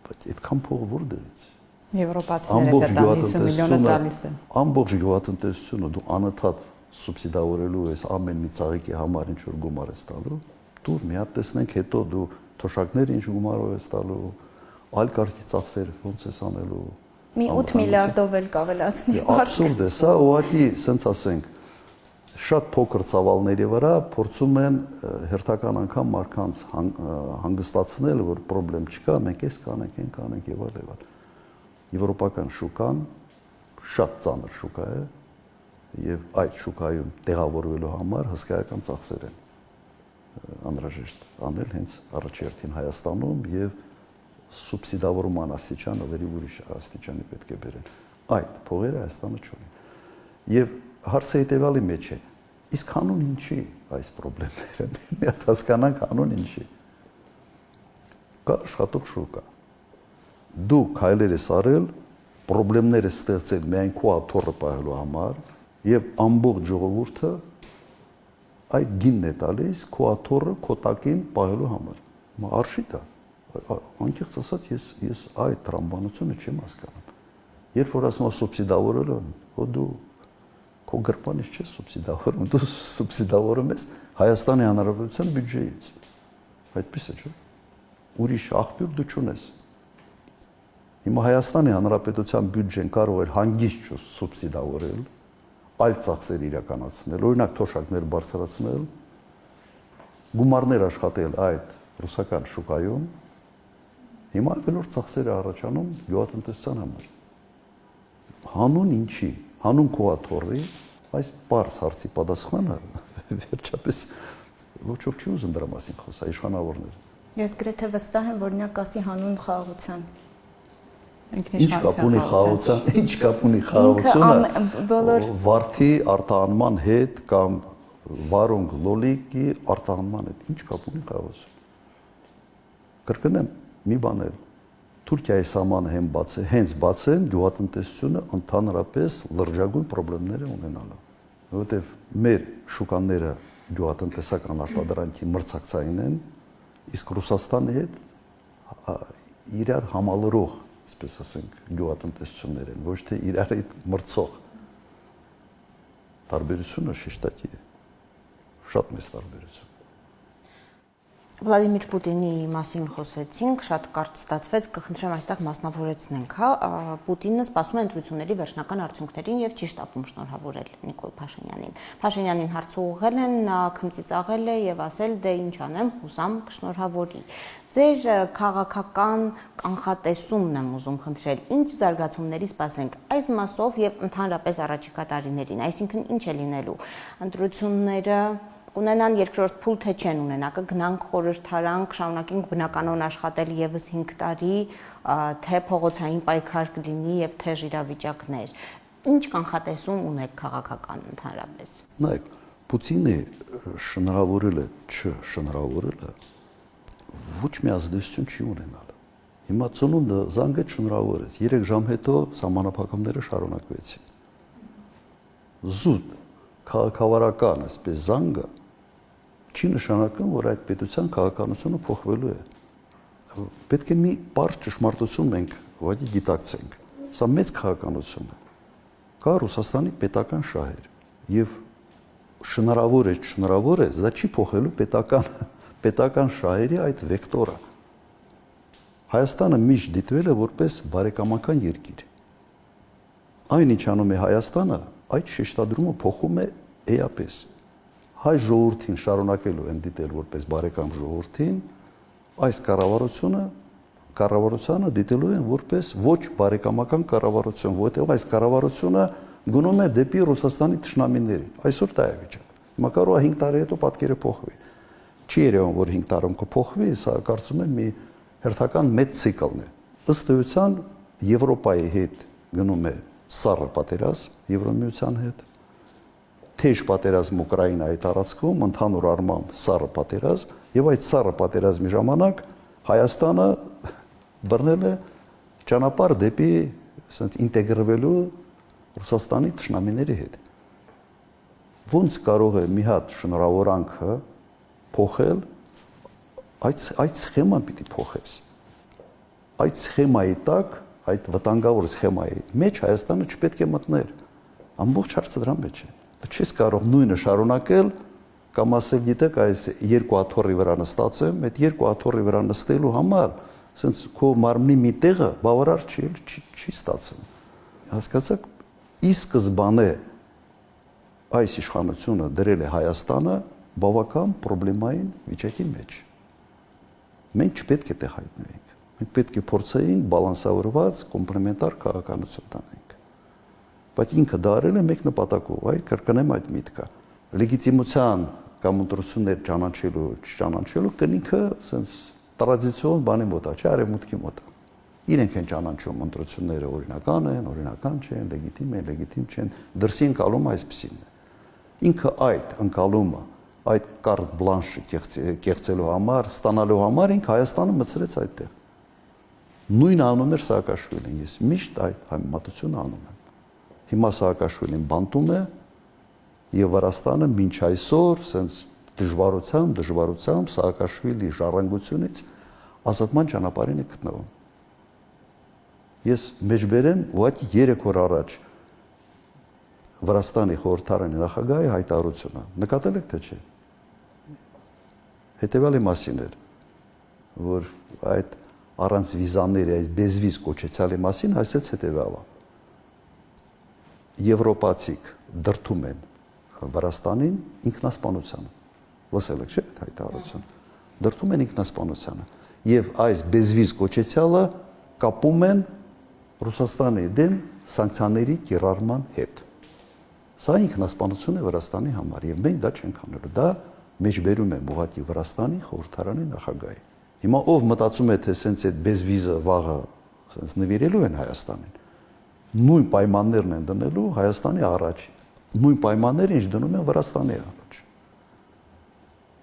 Բայց այդքան փող որտեղից։ Եվրոպացիները դա 50 միլիոնը տալիս են։ Ամբողջ գյուղատնտեսությունը դու անընդհատ սուբսիդավորելու ես ամեն մի ծաղիկի համար ինչ որ գումար ես տալու, դուր մի հատ տեսնենք հետո դու թոշակներ ինչ գումարով ես տալու, այլ կարգի ծախսեր ոնց ես անելու։ Մի 8 միլիարդով էլ կավելացնի։ Աբսուրդ է, սա ուղղակի, ասենք ասենք, շատ փոքր ծավալների վրա փորձում են հերթական անգամ մարդկանց հանգստացնել, որ խնդրեմ չկա, մենք էս կանենք, այն կանենք եւ այլ եւ այլ։ Եվրոպական շուկան շատ ծանր շուկա է եւ այդ շուկայում տեղավորվելու համար հսկայական ծախսեր են անհրաժեշտ անել հենց առաջերտին Հայաստանում եւ սուբսիդավորման աստիճանը վերի ուրիշ աստիճանի պետք է բերեն։ Այդ փողերը Հայաստանը չունի։ Եվ հարցը հետեւյալի մեջ է. իսկ հանուն ինչի այս խնդիրները։ Մի հատ հասկանանք հանուն ինչի։ Կա աշխատող շուկա։ Դու քայլեր ես արել, խնդիրներ ես ստեղծել միայն քո աթոռը պահելու համար եւ ամբողջ ժողովուրդը այդ գինն է տալիս քո աթոռը քո տակին պահելու համար։ Արշիտ է։ Անկեղծ ասած ես այդ տրամաբանությունը չեմ հասկանում։ Երբ որ ասում եմ սուբսիդավորել, դու քո գրպանից չես սուբսիդավորում, դու սուբսիդավորում ես Հայաստանի Հանրապետության բյուջեից։ Այդպես է, չէ՞։ Ուրիշ աղբյուր դու չունես։ Հիմա Հայաստանի Հանրապետության բյուջեն կարող էր հանգիստ սուբսիդավորել, այլ ծախսեր իրականացնել, օրինակ թոշակներ բարձրացնել, գումարներ աշխատել այդ ռուսական շուկայում, հիմա ավելորդ ծախսեր առաջանում գյուղատնտեսության համար։ Հանուն ինչի, հանուն քո աթոռի, այս բարձ հարցի պատասխանը վերջապես ոչ ոք չի ուզում դրա մասին խոսալ, իշխանավորները։ Ես գրեթե վստահ եմ, որ նա կասի հանուն խաղաղության։ Ինչ կապ ունի խաղաղության, ինչ կապ ունի խաղաղությունը վարդի արտահանման հետ կամ վարունգ լոլիկի արտահանման հետ, ինչ կապ ունի խաղաղություն։ Կրկնեմ, մի բան է, Թուրքիայի սահմանը հենց բացեն, գյուղատնտեսությունը ընդհանրապես լրջագույն խնդիրներ է ունենալու, որովհետև մեր շուկաները գյուղատնտեսական արտադրանքի մրցակցային են, իսկ Ռուսաստանի հետ իրար համալրող, այսպես ասենք, գյուղատնտեսություններ են, ոչ թե իրար հետ մրցող։ Տարբերությունը շեշտակի է, շատ մեծ տարբերություն։ Վլադիմիր Պուտինի մասին խոսեցինք, շատ կարճ ստացվեց, կխնդրեմ այստեղ մասնավորեցնենք, հա, Պուտինը սպասում է ընտրությունների վերջնական արդյունքներին եւ ճիշտ ապում շնորհավորել Նիկոլ Փաշինյանին։ Փաշինյանին հարց ուղղել են, նա քմծիծաղել է եւ ասել՝ դե ինչ անեմ, հուսամ կշնորհավորի։ Ձեր քաղաքական կանխատեսումն եմ ուզում խնդրել, ինչ զարգացումների սպասենք այս մասով եւ ընդհանրապես առաջիկա տարիներին, այսինքն ինչ է լինելու ընտրությունները կունենան երկրորդ փուլ թե չեն ունենա, կգնանք խորհրդարան, կշարունակենք բնականon աշխատել եւս 5 տարի, թե փողոցային պայքար կլինի եւ թե իրավիճակներ։ Ինչ կանխատեսում ունեք քաղաքական ընդհանրապես։ Նայեք, Պուտինը շնորհավորելը, չշնորհավորելը ոչ մի ազդեցություն չի ունենալ։ Հիմա ծնունդը զանգը շնորհավորեց, 3 ժամ հետո սահմանափակումները շարունակվեցին։ Զուտ քաղաքավարական այսպես զանգը չի նշանակում, որ այդ պետության քաղաքականությունը փոխվելու է։ Պետք է մի բարձր ճշմարտություն մենք ուղղակի գիտակցենք։ Սա մեծ քաղաքականություն է։ Կա Ռուսաստանի պետական շահեր եւ շնորհավոր է, դա չի փոխելու պետական շահերի այդ վեկտորը։ Հայաստանը միշտ դիտվել է որպես բարեկամական երկիր։ Այն ինչ անում է Հայաստանը, այդ շեշտադրումը փոխում է էապես։ Հայ ժողովրդին շարունակելու են դիտել որպես բարեկամ ժողովրդին, այս կառավարությանը դիտելու են որպես ոչ բարեկամական կառավարություն, որտեղ այս կառավարությունը գնում է դեպի Ռուսաստանի թշնամիների։ Այսօր դա է վիճակը։ Հիմա կարող է 5 տարի հետո պատկերը փոխվի։ Չի երևում, որ 5 տարում կփոխվի, սա կարծում եմ մի հերթական մեծ ցիկլն է։ Ըստ էության Եվրոպայի հետ գնում է սառը պատերազմ, Եվրոմիության հետ, թեժ պատերազմ Ուկրաինայի տարածքում, ընդհանուր առմամբ սառը պատերազմ, եւ այդ սառը պատերազմի ժամանակ Հայաստանը բռնել է ճանապարհ դեպի ինտեգրվելու Ռուսաստանի թշնամիների հետ։ Ոնց կարող է մի հատ շնորհավորանքը փոխել, այդ սխեման պիտի փոխես։ Այդ սխեմայի տակ, այդ վտանգավոր սխեմայի մեջ Հայաստանը չպետք է մտներ։ Ամբողջ հարցը դրա մեջ է։ Դու չես կարող նույնը շարունակել կամ ասել, գիտեք, այս երկու աթոռի վրա նստած եմ, այդ երկու աթոռի վրա նստելու համար Սենց քո մարմնի մի տեղը բավարար չի ստացվում։ Հասկացաք, ի սկզբանե այս իշխանությունը դրել է Հայաստանը բավական պրոբլեմային վիճակի մեջ։ Մենք չպետք է տեղ հայտնվենք։ Մենք պետք է փորձեինք բալանսավորված կոմպլեմենտար քաղաքականություն տանենք։ Բայց ինքը դարել է մեկ նպատակով, այդ կրկնեմ այդ միտքը։ Լեգիտիմության կամ ընտրություններ ճանաչելու, չճանաչելու կնիքը սենց տրադիցիոն բանի մոտ է, չէ, արևմուտքի մոտ է։ Իրենք են ճանաչում ընտրությունները օրինական են, օրինական չեն, լեգիտիմ չեն, դրսի ընկալումը այսպեսին է։ Ինքը այդ ընկալումը, այդ կարտ բլանշը կեղծելու համար, ստանալու համար ինքը Հայաստանը մտցրեց այդտեղ։ Նույն անում էր Սաակաշվիլին, ես միշտ այդ համեմատությունը անում եմ։ Հիմա Սաակաշվիլին բանտում է եւ Վրաստանը մինչ այսօր սենց դժվարությամբ Սաակաշվիլի ժառանգությունից ազատման ճանապարհին է գտնվում։ Ես մեջբերեմ ուղղակի 3 օր առաջ Վրաստանի խորհրդարանի նախագահի հայտարարությունը։ Նկատել եք թե չէ։ Հետևյալի մասին էր, որ այդ առանց վիզաների, այս безվիզ կոչեցյալի մասին ասեց հետևյալը. Եվրոպացիք դրդում են Վրաստանին ինքնասպանությանը։ Լսել եք չէ՞ այդ հայտարարությունը։ Դրդում են ինքնասպանությանը եւ այս безվիզ կոչեցյալը կապում են Ռուսաստանի դեմ սանկցիաների կիրառման հետ։ Սա ինքնասպանություն է Վրաստանի համար եւ մենք դա չենք անելու։ Դա մեջբերում է ուղղակի Վրաստանի խորհրդարանի նախագահի։ Հիմա ով մտածում է թե սենց այդ безվիզը վաղը սենց նվիրելու են Հայաստանին, նույն պայմաններն են դնելու Հայաստանի առաջ։ Նույն պայմանները ինչ դնում են Վրաստանի առաջ։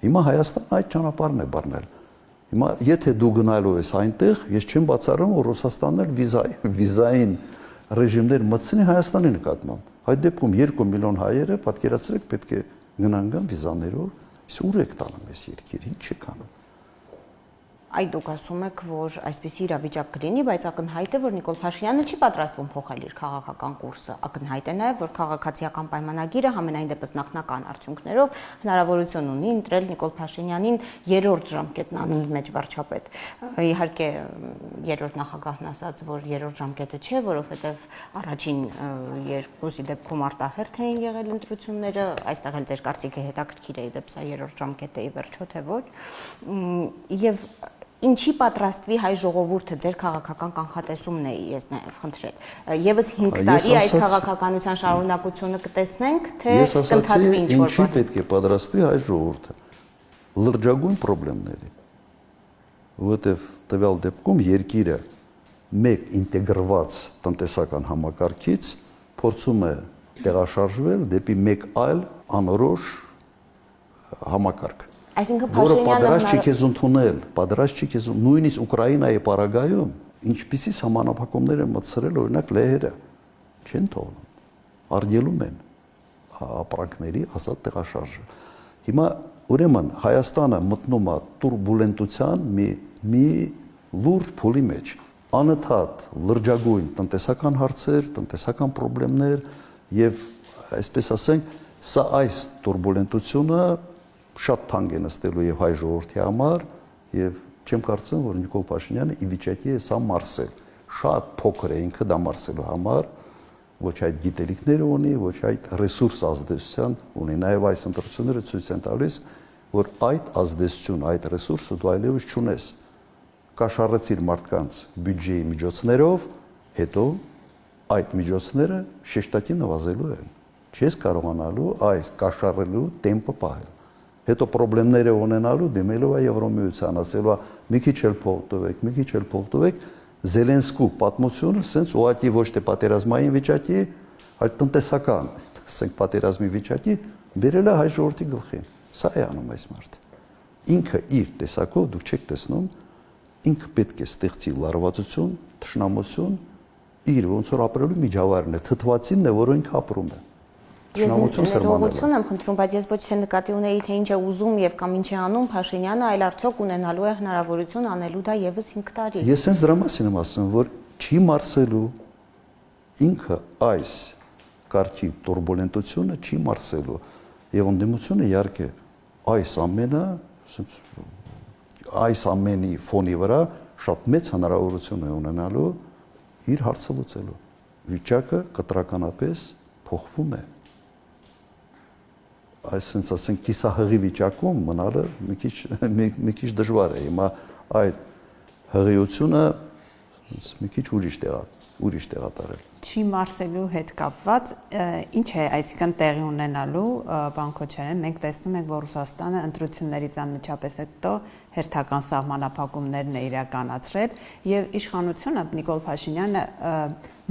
Հիմա Հայաստանը այդ ճանապարհն է բռնել։ Հիմա եթե դու գնալու ես այնտեղ, ես չեմ բացառում, որ Ռուսաստանն էլ վիզային ռեժիմներ մտցնի Հայաստանի նկատմամբ։ Այդ դեպքում 2 միլիոն հայերը պատկերացրեք պետք է գնան վիզաներով, իսկ ուր եք տանում այս երկիր, ինչ եք անում։ Այդ դուք ասում եք, որ այսպիսի իրավիճակ կլինի, բայց ակնհայտ է, որ Նիկոլ Փաշինյանը չի պատրաստվում փոխել իր քաղաքական կուրսը։ Ակնհայտ է նաև, որ քաղաքացիական պայմանագիրը համենայն դեպս նախնական արդյունքներով հնարավորություն ունի ընտրել Նիկոլ Փաշինյանին 3-րդ ժամկետն անունի մեջ վարչապետ։ Իհարկե, 3-րդ նախագահն ասաց, որ 3-րդ ժամկետը չէ, որովհետև առաջին երկուսի դեպքում արտահերթ էին եղել ընտրությունները, այստեղ էլ ձեր կարծիքը հետաքրքիր է, դեպս 3-րդ ժամկետը ի վերջո թե ոչ։ Եվ ինչի պատրաստվի հայ ժողովուրդը ձեր քաղաքական կանխատեսումն է ես նաև խնդրել։ Եվս 5 տարի այս քաղաքականության շարունակությունը կտեսնենք, թե կընդհատվի ինչ-որ բան։ Ինչի պետք է պատրաստվի հայ ժողովուրդը։ Լրջագույն խնդիրների։ Որովհետև տվյալ դեպքում երկիրը մեկ ինտեգրված տնտեսական համակարգից փորձում է տեղաշարժվել դեպի մեկ այլ անորոշ համակարգ։ Այսինքն Փաշինյանը պատրաստ չի քեզ նույնիսկ Ուկրաինայի պարագայում ինչպիսի համանախապակումներ են մտցրել օրինակ լեհերը չեն թողնում, արգելում են ապրանքների ազատ տեղաշարժը։ Հիմա ուրեմն Հայաստանը մտնում է турբուլենտության մի լուրջ փուլի մեջ, անընդհատ լրջագույն տնտեսական հարցեր, տնտեսական խնդիրներ եւ այսպես ասենք, սա այս турբուլենտությունը շատ թանկ է նստելու եւ հայ ժողովրդի համար եւ չեմ կարծում որ Նիկոլ Փաշինյանը ի վիճակի է սա մարսել շատ փոքր է ինքը դա մարսելու համար ոչ այդ գիտելիքները ունի ոչ այդ ռեսուրս ազդեցության ունի նաեւ այս ընտրությունները ցույց են տալիս որ այդ ազդեցություն այդ ռեսուրսը դու այլևս չունես կաշառեցիր մարդկանց բյուջեի միջոցներով հետո այդ միջոցները շեշտակի նվազելու են չես կարողանալու այս կաշառելու տեմպը պահել հետո խնդիրները ունենալու դիմելու է Եվրոմիության, ասելու է մի քիչ էլ փող տվեք, Զելենսկու պատմությունը սենց ուղղակի ոչ թե պատերազմային վիճակի, այլ տնտեսական, ասենք պատերազմի վիճակի բերել է հայ ժողովրդի գլխին։ Սա է անում այս մարդը։ Ինքը իր տեսակով դուք չեք տեսնում, ինքը պետք է ստեղծի լարվածություն, թշնամություն, իր ոնց որ ապրելու միջավայրն է, թթվածինն է, որը ինքը ապրում է։ Ներողություն եմ խնդրում, բայց ես ոչ թե նկատի ունեի, թե ինչ է ուզում եւ կամ ինչ է անում Փաշինյանը, այլ արդյոք ունենալու է հնարավորություն անելու դա եւս 5 տարի։ Ես հենց դրա մասին եմ ասում, որ չի մարսելու ինքը այս կարգի турբուլենտությունը չի մարսելու եւ ընդդիմությունը իհարկե այս ամենի ֆոնի վրա շատ մեծ հնարավորություն է ունենալու իր հարցը լուծելու։ Վիճակը կտրականապես փոխվում է։ Այսինքն, ասենք, կիսահղի վիճակում մնալը մի քիչ դժվար է։ Հիմա այդ հղիությունը մի քիչ ուրիշ տեղա տարել։ Չի մարսելու հետ կապված ինչ է, այսինքն տեղի ունենալու, պարոն Քոչարյան, մենք տեսնում ենք, որ Ռուսաստանը ընտրություններից անմիջապես հետո հերթական սահմանափակումներն է իրականացրել եւ իշխանությունը Նիկոլ Փաշինյանը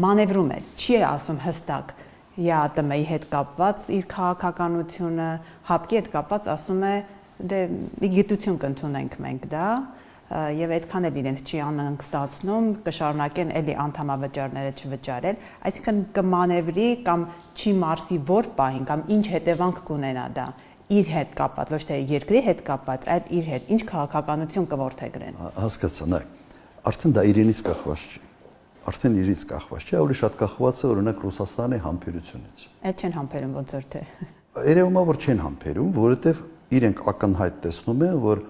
մանևրում է, չի ասում հստակ ԵԱՏՄ-ի հետ կապված իր քաղաքականությունը, ՀԱՊԿ-ի հետ կապված ասում է դե մի գիտություն կընդունենք մենք դա եւ այդքան էլ իրենց չի անհանգստացնում, կշարունակեն էլի անդամավճարները չվճարել, այսինքն կմանևրի կամ չի մարսի որ պահին կամ ինչ հետևանք կունենա դա իր հետ կապված, ոչ թե երկրի հետ կապված, այլ իր հետ, ինչ քաղաքականություն կորդեգրեն։ Հասկացա, նայ, արդեն դա իրենից կախված չի։ Արդեն իրից կախված չէ, ավելի շատ կախված է օրինակ Ռուսաստանի համբերությունից։ Այդ չեն համբերում ոնց որ թե։ Երևում է, որ չեն համբերում, որովհետև իրենք ակնհայտ տեսնում են, որ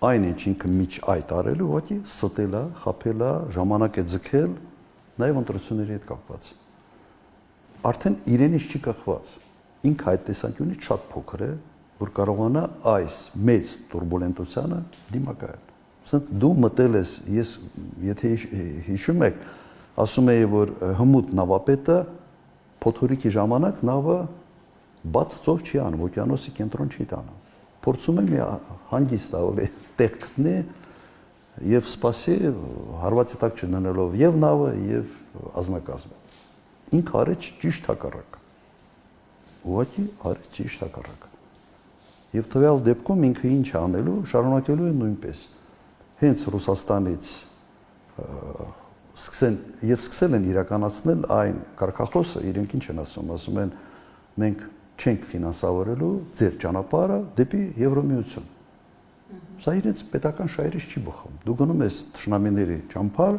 այնինչ ինքը միջ այդ արել ուղղակի ստել է, խաբել է, ժամանակ է ձգել, նաև ընտրությունների հետ կապված։ Արդեն իրենից չի կախված։ Ինքը այդ տեսանկյունից շատ փոքր է, որ կարողանա այս մեծ տուրբուլենտությանը դիմակայել։ Ասենք դու մտել ես, ես եթե հիշում եք, ասում էի, որ հմուտ նավապետը փոթորիկի ժամանակ նավը բաց ծով չի անում, օկեանոսի կենտրոն չի տանում։ Փորձում է մի հանգիստ ավելի տեղ գտնի եւ սպասի հարվածի տակ չդնելով եւ նավը եւ ազնագազմը։ Ինքը արեց ճիշտ հակառակը։ Ուղղակի արեց ճիշտ հակառակը։ Եվ տվյալ դեպքում ինքը ինչ անելու, շարունակելու է նույնպես։ Հենց Ռուսաստանից սկսել են իրականացնել այն կարգախոսը, իրենք ինչ են ասում են մենք չենք ֆինանսավորելու ձեր ճանապարհը դեպի Եվրոմիություն։ Սա իրենց պետական շահերից չի բխում։ Դու գնում ես թշնամիների ճամփար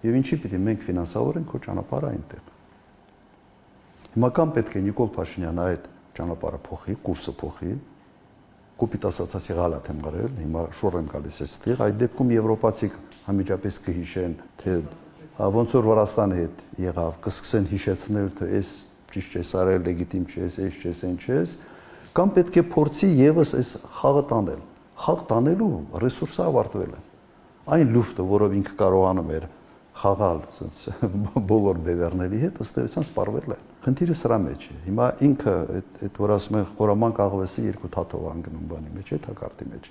եւ ինչի պիտի մենք ֆինանսավորենք քո ճանապարհը այնտեղ։ Հիմա կամ պետք է Նիկոլ Փաշինյանը այդ ճանապարհը փոխի, կուրսը փոխի, կոպիտ ասացի գալատ եմ գրել, հիմա շուռ եմ գալիս այստեղ, այդ դեպքում եվրոպացիք համիջապես կհիշեն, թե ոնց որ Վրաստանի հետ եղավ, կսկսեն հիշեցնել, թե այս ճիշտ չես արել, լեգիտիմ չես, այս չես, այն չես, կամ պետք է փորձի եւս այս խաղը տանել։ Խաղ տանելու ռեսուրսը ավարտվել է։ Այն լուֆտը, որով ինքը կարողանում էր խաղալ բոլոր բևեռների հետ, ըստ էության սպառվել է։ Խնդիրը սրա մեջ է։ Հիմա ինքը այդ որ ասում են խորամանկ աղվեսի երկու թաթով անգնում բանի մեջ է, թակարդի մեջ։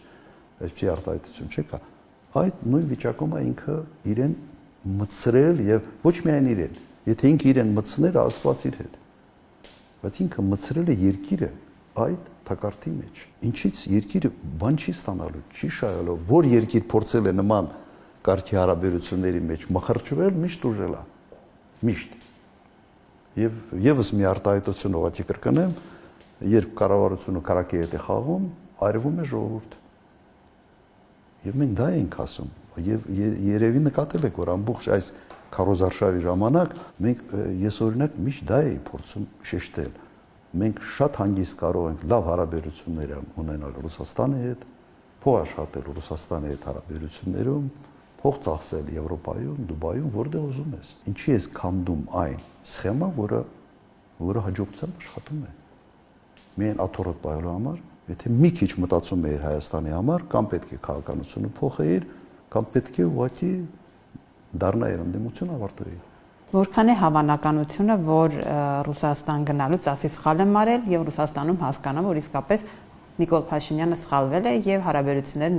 Այսպիսի արտահայտություն չկա։ Այդ նույն վիճակում է ինքը իրեն մտցրել եւ ոչ միայն իրեն, եթե ինքը իրեն մտցներ Աստված իր հետ, բայց ինքը մտցրել է երկիրը այդ թակարդի մեջ։ Ինչից երկիրը բան չի ստանալու, չի շահելով, որ երկիր փորձել է նման կարգի հարաբերությունների մեջ մխրճվել, միշտ ուժել է։ Միշտ։ Եվ եւս մի արտահայտություն ուղղակի կրկնեմ, երբ կառավարությունը քարակի հետ է խաղում, այրվում է ժողովուրդ։ Եվ մենք դա ենք ասում, եւ երևի նկատել եք, որ ամբողջ այս քարոզարշավի ժամանակ ես օրինակ միշտ դա էի փորձում շեշտել։ Մենք շատ հանգիստ կարող ենք լավ հարաբերություններ ունենալ Ռուսաստանի հետ, փող աշխատել Ռուսաստանի հետ հարաբերություններում, փող ծախսել Եվրոպայում, Դուբայում, որտեղ ուզում ես։ Ինչի ես քանդում այն սխեմա, որը հաջողությամբ աշխատում է։ Միայն աթոռը պահելու համար, եթե մի քիչ մտածում էիր Հայաստանի համար, կամ պետք է քաղաքականությունը փոխեիր, կամ պետք է ուղղակի դառնայր ընդդիմություն ավարտեիր։ Որքան է հավանականությունը, որ Ռուսաստան գնալուց ասի սխալ եմ արել եւ Ռուսաստանում հասկանա, որ իսկապես Նիկոլ Փաշինյանը սխալվել է եւ հարաբերությունները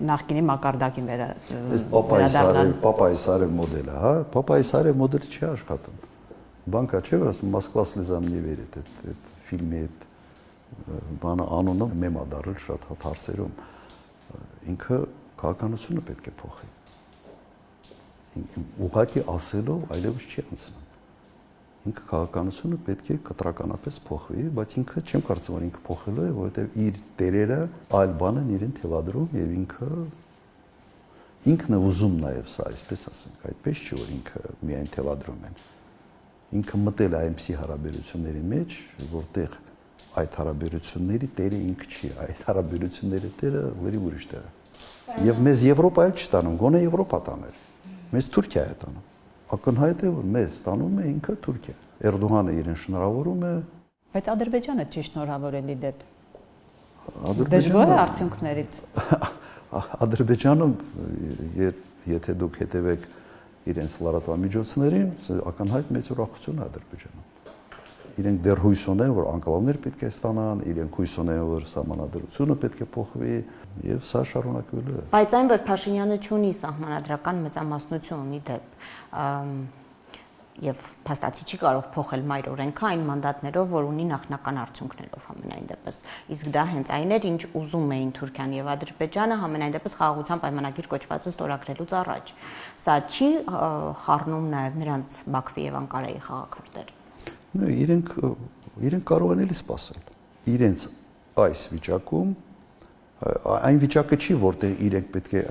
նախկինի մակարդակին վերադառնան։ Պապայիսարև մոդելը, հա, Պապայիսարև մոդելը չի աշխատում։ Բանկա չէ, որ ասում Մոսկվա слезам не верит, այդ ֆիլմի այդ բանը անունը մեմա դարել շատ հարցերում։ Ինքը քաղաքականությունը պետք է փոխի։ Ուղղակի ասելով այլևս չի անցնում։ Ինքը քաղաքականությունը պետք է կտրականապես փոխվի, բայց ինքը չեմ կարծում, որ ինքը փոխելու է, որովհետև իր տերերը այլ բան են իրեն թևադրում եւ ինքն է ուզում նաեւ սա, այսպես ասենք, այդպես չի, որ ինքը միայն թևադրում են։ Ինքը մտել է այնպիսի հարաբերությունների մեջ, որտեղ այդ հարաբերությունների տերը ինքը չի, այդ հարաբերությունների տերը ուրիշ տեղ է։ Եվ մեզ Եվրոպա էլ չտանում, գոնե Եվրոպա տաներ։ Մեզ Թուրքիա է տանում։ Ակնհայտ է, որ մեզ տանում է ինքը Թուրքիա։ Էրդողանը իրեն շնորհավորում է։ Բայց Ադրբեջանը չի շնորհավորելի դեպ։ Ադրբեջանը Դժգոհ է արդյունքներից։ Ադրբեջանը, եթե դուք հետևեք իրենց լրատվամիջոցներին, ակնհայտ մեծ ուրախություն է Ադրբեջանում։ Իրենք դեռ հույս ունեն, որ անկալավներ պետք է ստանան, իրենք հույս ունեն, որ սահմանադրությունը պետք է փոխվի, եւ սա շարունակվելու է։ Բայց այն, որ Փաշինյանը ունի սահմանադրական մեծամասնություն ունի դեպ եւ փաստացի չի կարող փոխել մայր օրենքը այն մանդատներով, որ ունի նախնական արդյունքներով համենայն դեպս։ Իսկ դա հենց այն էր, ինչ ուզում էին Թուրքիան եւ Ադրբեջանը համենայն դեպս խաղաղության պայմանագիր կոչվածը ստորագրելուց առաջ։ Սա չի խառնում նաեւ նրանց Բաքվի եւ Անկարայի խաղաքարտերը։ Իրենք կարող են էլի սпасել։ Իրենց այս վիճակում այն վիճակը չի, որտեղ իրենք պետք է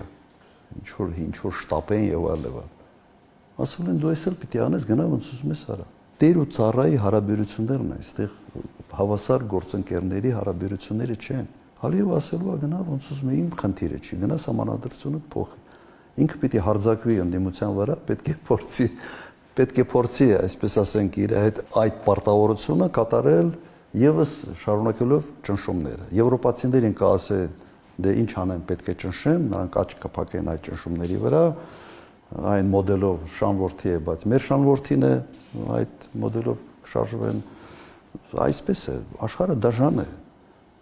ինչ որ շտապեն եւ այլն։ Ասում են դու էսել պիտի անես գնա ոնց ուզում ես արա։ Տեր ու ծառայի հարաբերություններն են, այստեղ հավասար գործընկերների հարաբերությունները չեն։ Ալիև ասելու է գնա ոնց ուզում է, իմ խնդիրը չի, գնա սահմանադրությունը փոխի։ Ինքը պիտի հարձակվի ընդդիմության վրա, պետք է փորձի, այսպես ասենք, իր այդ պարտավորությունը կատարել եւս շարունակելով ճնշումները։ Եվրոպացիներին կասեն, դե ինչ անեն, պետք է ճնշեմ, նրանք աչք կփակեն այդ ճնշումների վրա, այն մոդելով շանորդի է, բայց մեր շանորդին է այդ մոդելով շարժվեն, այսպես է, աշխարհը դաժան է,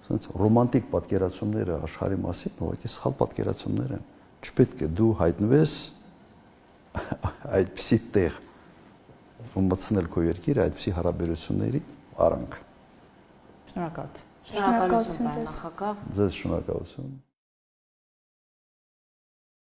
ասենց ռոմանտիկ պատկերացումները աշխարհի մասին ուղղակի սխալ պատկերացումներ են, չպետք է դու հայտնվես այդպիսի տեղ ու մտցնել քո երկիրը այդպիսի հարաբերությունների արանք։ Շնորհակալություն։ Շնորհակալություն, նախագահ։ Ձեզ շնորհակալություն։